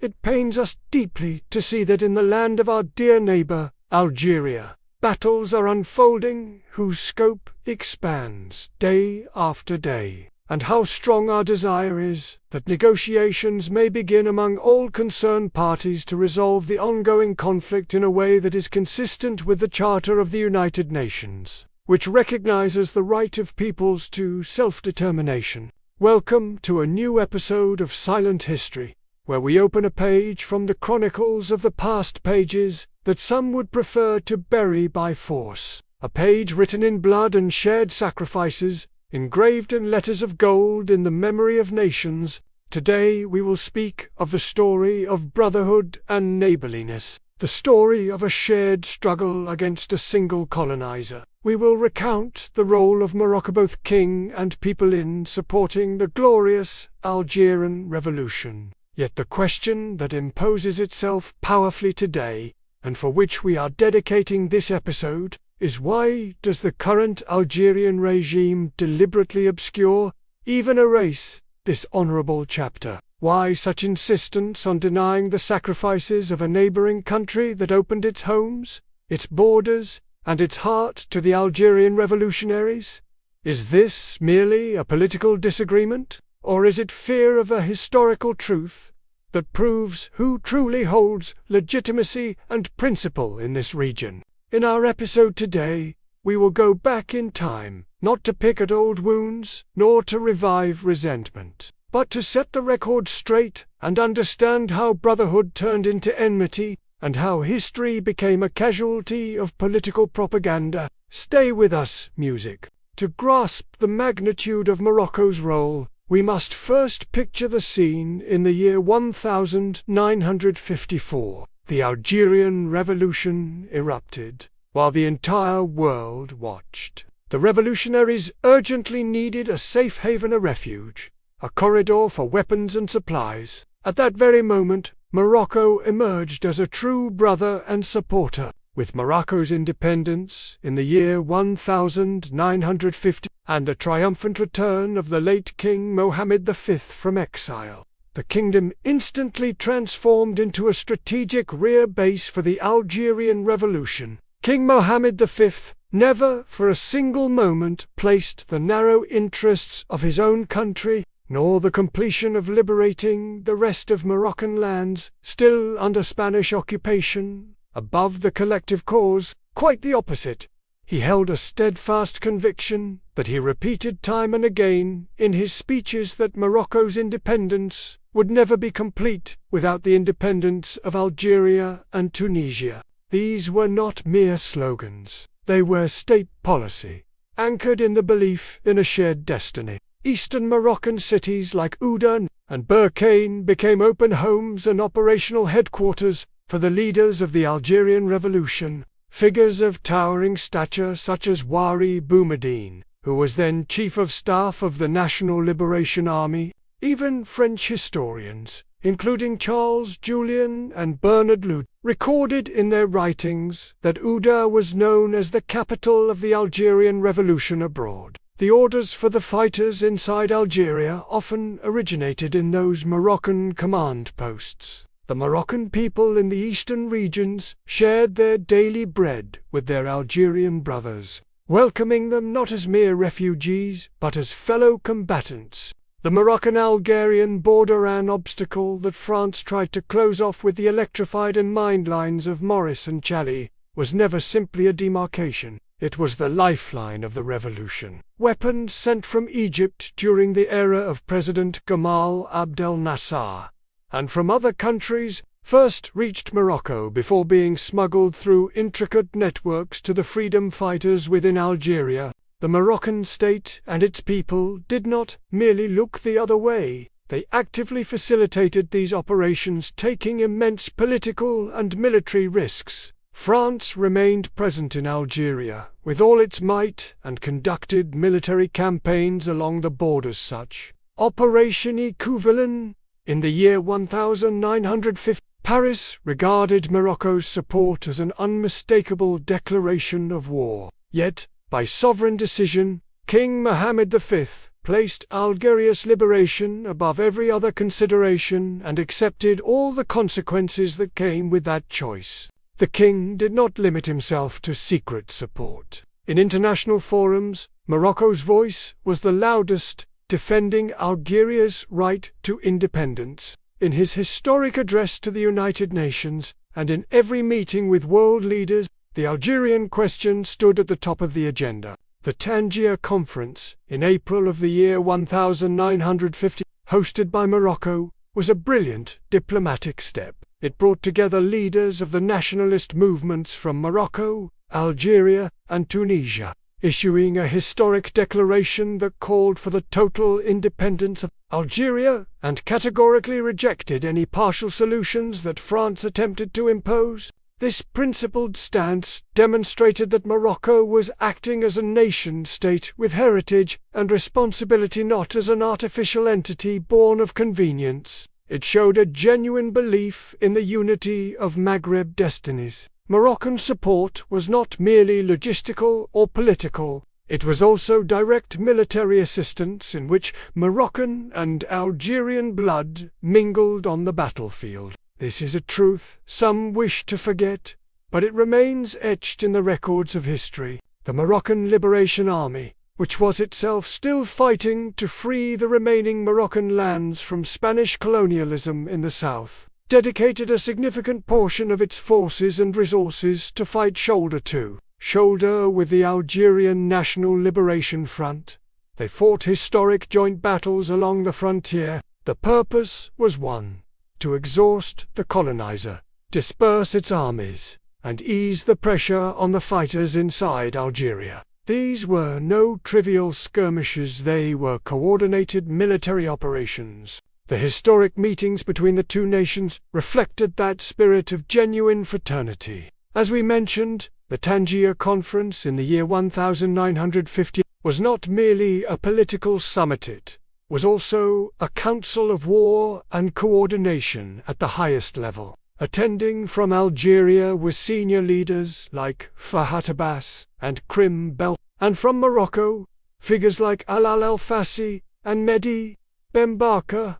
It pains us deeply to see that in the land of our dear neighbor, Algeria, battles are unfolding whose scope expands day after day, and how strong our desire is that negotiations may begin among all concerned parties to resolve the ongoing conflict in a way that is consistent with the Charter of the United Nations, which recognizes the right of peoples to self-determination. Welcome to a new episode of Silent History, where we open a page from the chronicles of the past pages that some would prefer to bury by force. A page written in blood and shared sacrifices, engraved in letters of gold in the memory of nations. Today we will speak of the story of brotherhood and neighborliness, the story of a shared struggle against a single colonizer. We will recount the role of Morocco, both king and people, in supporting the glorious Algerian Revolution. Yet the question that imposes itself powerfully today, and for which we are dedicating this episode, is why does the current Algerian regime deliberately obscure, even erase, this honorable chapter? Why such insistence on denying the sacrifices of a neighboring country that opened its homes, its borders, and its heart to the Algerian revolutionaries? Is this merely a political disagreement, or is it fear of a historical truth that proves who truly holds legitimacy and principle in this region? In our episode today, we will go back in time, not to pick at old wounds, nor to revive resentment, but to set the record straight and understand how brotherhood turned into enmity, and how history became a casualty of political propaganda. Stay with us, music. To grasp the magnitude of Morocco's role, we must first picture the scene in the year 1954. The Algerian Revolution erupted, while the entire world watched. The revolutionaries urgently needed a safe haven, a refuge, a corridor for weapons and supplies. At that very moment, Morocco emerged as a true brother and supporter. With Morocco's independence in the year 1950 and the triumphant return of the late King Mohammed V from exile, the kingdom instantly transformed into a strategic rear base for the Algerian Revolution. King Mohammed V never for a single moment placed the narrow interests of his own country, nor the completion of liberating the rest of Moroccan lands, still under Spanish occupation, above the collective cause. Quite the opposite. He held a steadfast conviction that he repeated time and again in his speeches that Morocco's independence would never be complete without the independence of Algeria and Tunisia. These were not mere slogans. They were state policy, anchored in the belief in a shared destiny. Eastern Moroccan cities like Oujda and Berkane became open homes and operational headquarters for the leaders of the Algerian Revolution. Figures of towering stature such as Wari Boumediene, who was then Chief of Staff of the National Liberation Army, even French historians, including Charles Julian and Bernard Loud, recorded in their writings that Oujda was known as the capital of the Algerian Revolution abroad. The orders for the fighters inside Algeria often originated in those Moroccan command posts. The Moroccan people in the eastern regions shared their daily bread with their Algerian brothers, welcoming them not as mere refugees, but as fellow combatants. The Moroccan-Algerian border, an obstacle that France tried to close off with the electrified and mined lines of Maurice and Chali, was never simply a demarcation. It was the lifeline of the revolution. Weapons sent from Egypt during the era of President Gamal Abdel Nasser, and from other countries, first reached Morocco before being smuggled through intricate networks to the freedom fighters within Algeria. The Moroccan state and its people did not merely look the other way. They actively facilitated these operations, taking immense political and military risks. France remained present in Algeria with all its might and conducted military campaigns along the borders such Operation Equivalent. In the year 1950, Paris regarded Morocco's support as an unmistakable declaration of war. Yet, by sovereign decision, King Mohammed V placed Algeria's liberation above every other consideration and accepted all the consequences that came with that choice. The king did not limit himself to secret support. In international forums, Morocco's voice was the loudest, defending Algeria's right to independence. In his historic address to the United Nations, and in every meeting with world leaders, the Algerian question stood at the top of the agenda. The Tangier Conference, in April of the year 1950, hosted by Morocco, was a brilliant diplomatic step. It brought together leaders of the nationalist movements from Morocco, Algeria, and Tunisia, issuing a historic declaration that called for the total independence of Algeria and categorically rejected any partial solutions that France attempted to impose. This principled stance demonstrated that Morocco was acting as a nation-state with heritage and responsibility, not as an artificial entity born of convenience. It showed a genuine belief in the unity of Maghreb destinies. Moroccan support was not merely logistical or political, it was also direct military assistance in which Moroccan and Algerian blood mingled on the battlefield. This is a truth some wish to forget, but it remains etched in the records of history. The Moroccan Liberation Army, which was itself still fighting to free the remaining Moroccan lands from Spanish colonialism in the south, dedicated a significant portion of its forces and resources to fight shoulder to shoulder with the Algerian National Liberation Front. They fought historic joint battles along the frontier. The purpose was one: to exhaust the colonizer, disperse its armies, and ease the pressure on the fighters inside Algeria. These were no trivial skirmishes, they were coordinated military operations. The historic meetings between the two nations reflected that spirit of genuine fraternity. As we mentioned, the Tangier Conference in the year 1950 was not merely a political summit, it was also a council of war and coordination at the highest level. Attending from Algeria were senior leaders like Fahad Abbas and Krim Bel, and from Morocco, figures like Alal El-Fassi and Mehdi Ben Barka.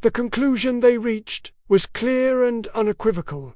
The conclusion they reached was clear and unequivocal.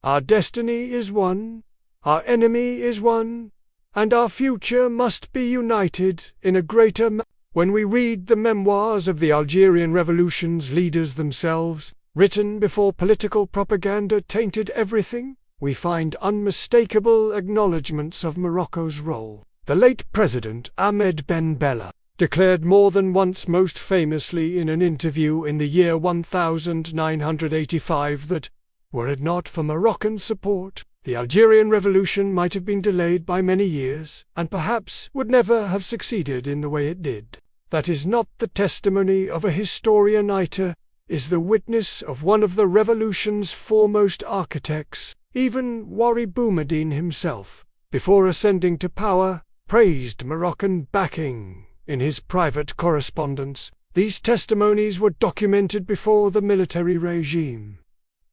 Our destiny is one, our enemy is one, and our future must be united in a greater When we read the memoirs of the Algerian Revolution's leaders themselves, written before political propaganda tainted everything, we find unmistakable acknowledgments of Morocco's role. The late President Ahmed Ben Bella declared more than once, most famously in an interview in the year 1985, that, were it not for Moroccan support, the Algerian Revolution might have been delayed by many years, and perhaps would never have succeeded in the way it did. That is not the testimony of a historian, it is the witness of one of the revolution's foremost architects. Even Wari Boumediene himself, before ascending to power, praised Moroccan backing in his private correspondence. These testimonies were documented before the military regime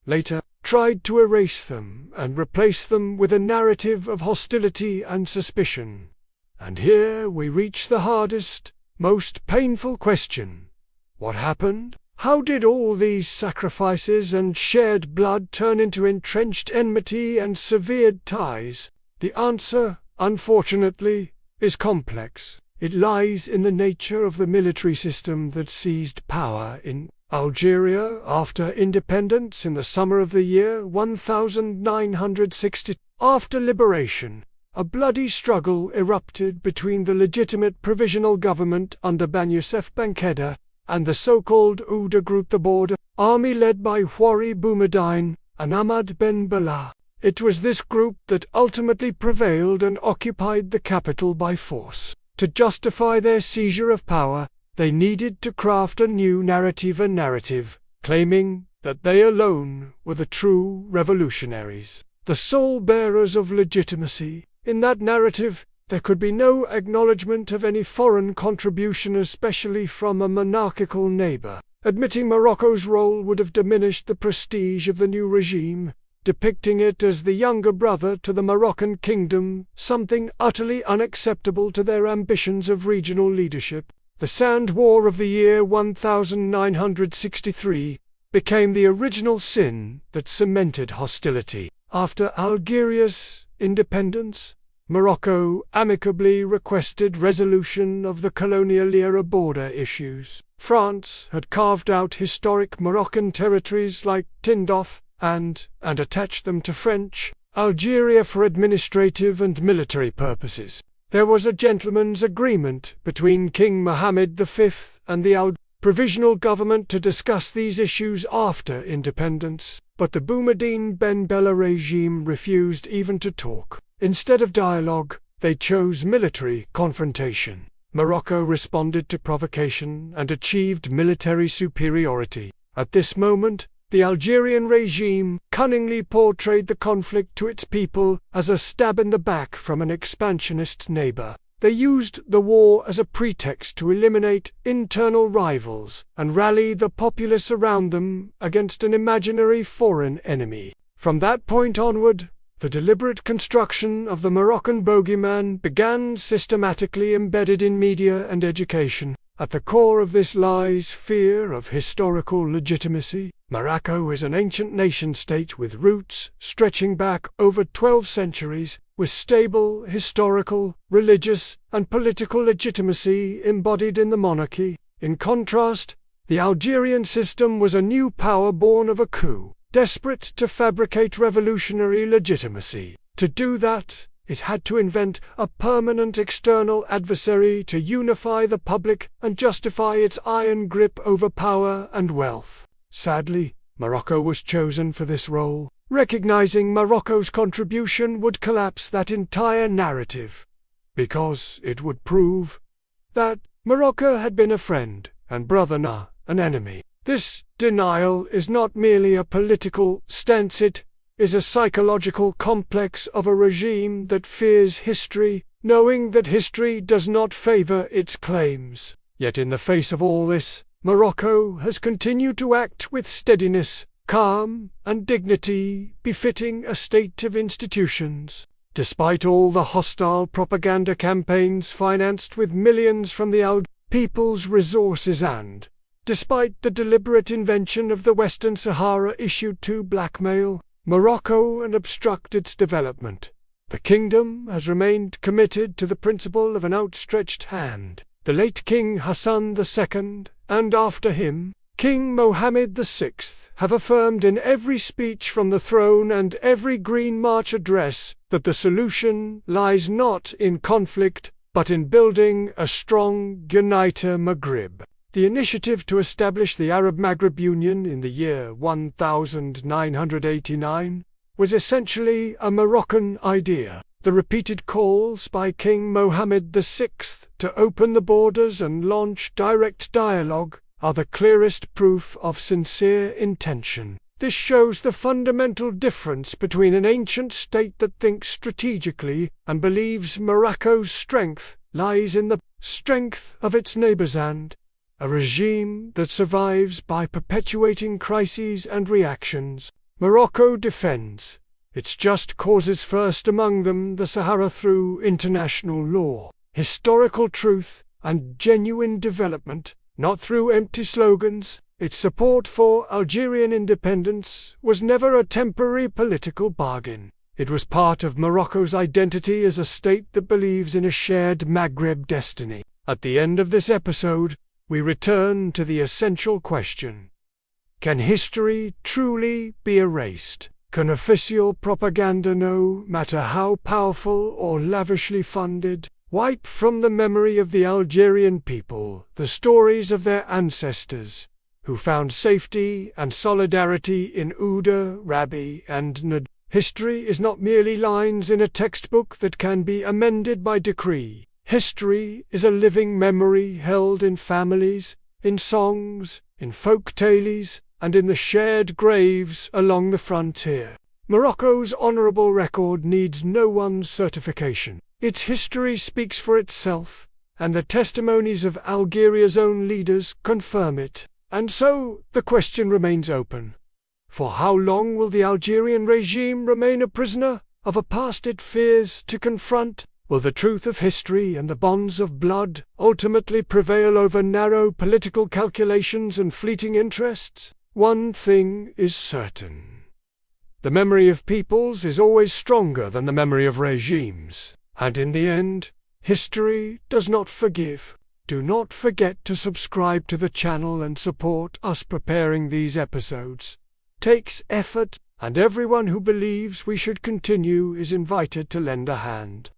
later tried to erase them and replace them with a narrative of hostility and suspicion. And here we reach the hardest, most painful question. What happened? How did all these sacrifices and shared blood turn into entrenched enmity and severed ties? The answer, unfortunately, is complex. It lies in the nature of the military system that seized power in Algeria after independence in the summer of the year 1960. After liberation, a bloody struggle erupted between the legitimate provisional government under Youssef Benkheda and the so-called Oujda group, the border army led by Wari Boumediene and Ahmed Ben Bella. It was this group that ultimately prevailed and occupied the capital by force. To justify their seizure of power, they needed to craft a new narrative, claiming that they alone were the true revolutionaries, the sole bearers of legitimacy. In that narrative, there could be no acknowledgement of any foreign contribution, especially from a monarchical neighbor. Admitting Morocco's role would have diminished the prestige of the new regime. depicting it as the younger brother to the Moroccan Kingdom, something utterly unacceptable to their ambitions of regional leadership. The Sand War of the year 1963 became the original sin that cemented hostility. After Algeria's independence, Morocco amicably requested resolution of the colonial-era border issues. France had carved out historic Moroccan territories like Tindouf and attached them to French Algeria for administrative and military purposes. There was a gentleman's agreement between King Mohammed V and the provisional government to discuss these issues after independence, but the Boumediene Ben Bella regime refused even to talk. Instead of dialogue, they chose military confrontation. Morocco responded to provocation and achieved military superiority. At this moment, the Algerian regime cunningly portrayed the conflict to its people as a stab in the back from an expansionist neighbor. They used the war as a pretext to eliminate internal rivals and rally the populace around them against an imaginary foreign enemy. From that point onward, the deliberate construction of the Moroccan bogeyman began, systematically embedded in media and education. At the core of this lies fear of historical legitimacy. Morocco is an ancient nation-state with roots stretching back over 12 centuries, with stable historical, religious, and political legitimacy embodied in the monarchy. In contrast, the Algerian system was a new power born of a coup, desperate to fabricate revolutionary legitimacy. To do that, it had to invent a permanent external adversary to unify the public and justify its iron grip over power and wealth. Sadly, Morocco was chosen for this role, recognizing Morocco's contribution would collapse that entire narrative, because it would prove that Morocco had been a friend and brother, not an enemy. This denial is not merely a political stance, it is a psychological complex of a regime that fears history, knowing that history does not favor its claims. Yet in the face of all this, Morocco has continued to act with steadiness, calm, and dignity befitting a state of institutions. Despite all the hostile propaganda campaigns financed with millions from the people's resources and despite the deliberate invention of the Western Sahara issued to blackmail Morocco and obstruct its development, the kingdom has remained committed to the principle of an outstretched hand. The late King Hassan II, and after him, King Mohammed VI, have affirmed in every speech from the throne and every Green March address that the solution lies not in conflict, but in building a strong, united Maghreb. The initiative to establish the Arab-Maghreb Union in the year 1989 was essentially a Moroccan idea. The repeated calls by King Mohammed VI to open the borders and launch direct dialogue are the clearest proof of sincere intention. This shows the fundamental difference between an ancient state that thinks strategically and believes Morocco's strength lies in the strength of its neighbors and a regime that survives by perpetuating crises and reactions. Morocco defends its just causes, first among them the Sahara, through international law, historical truth, and genuine development, not through empty slogans. Its support for Algerian independence was never a temporary political bargain. It was part of Morocco's identity as a state that believes in a shared Maghreb destiny. At the end of this episode, we return to the essential question: can history truly be erased? Can official propaganda, no matter how powerful or lavishly funded, wipe from the memory of the Algerian people the stories of their ancestors, who found safety and solidarity in Oujda, Rabi, and Oujda? History is not merely lines in a textbook that can be amended by decree. History is a living memory held in families, in songs, in folk tales, and in the shared graves along the frontier. Morocco's honorable record needs no one's certification. Its history speaks for itself, and the testimonies of Algeria's own leaders confirm it. And so, the question remains open. For how long will the Algerian regime remain a prisoner of a past it fears to confront? Will the truth of history and the bonds of blood ultimately prevail over narrow political calculations and fleeting interests? One thing is certain. The memory of peoples is always stronger than the memory of regimes, and in the end, history does not forgive. Do not forget to subscribe to the channel and support us preparing these episodes. Takes effort, and everyone who believes we should continue is invited to lend a hand.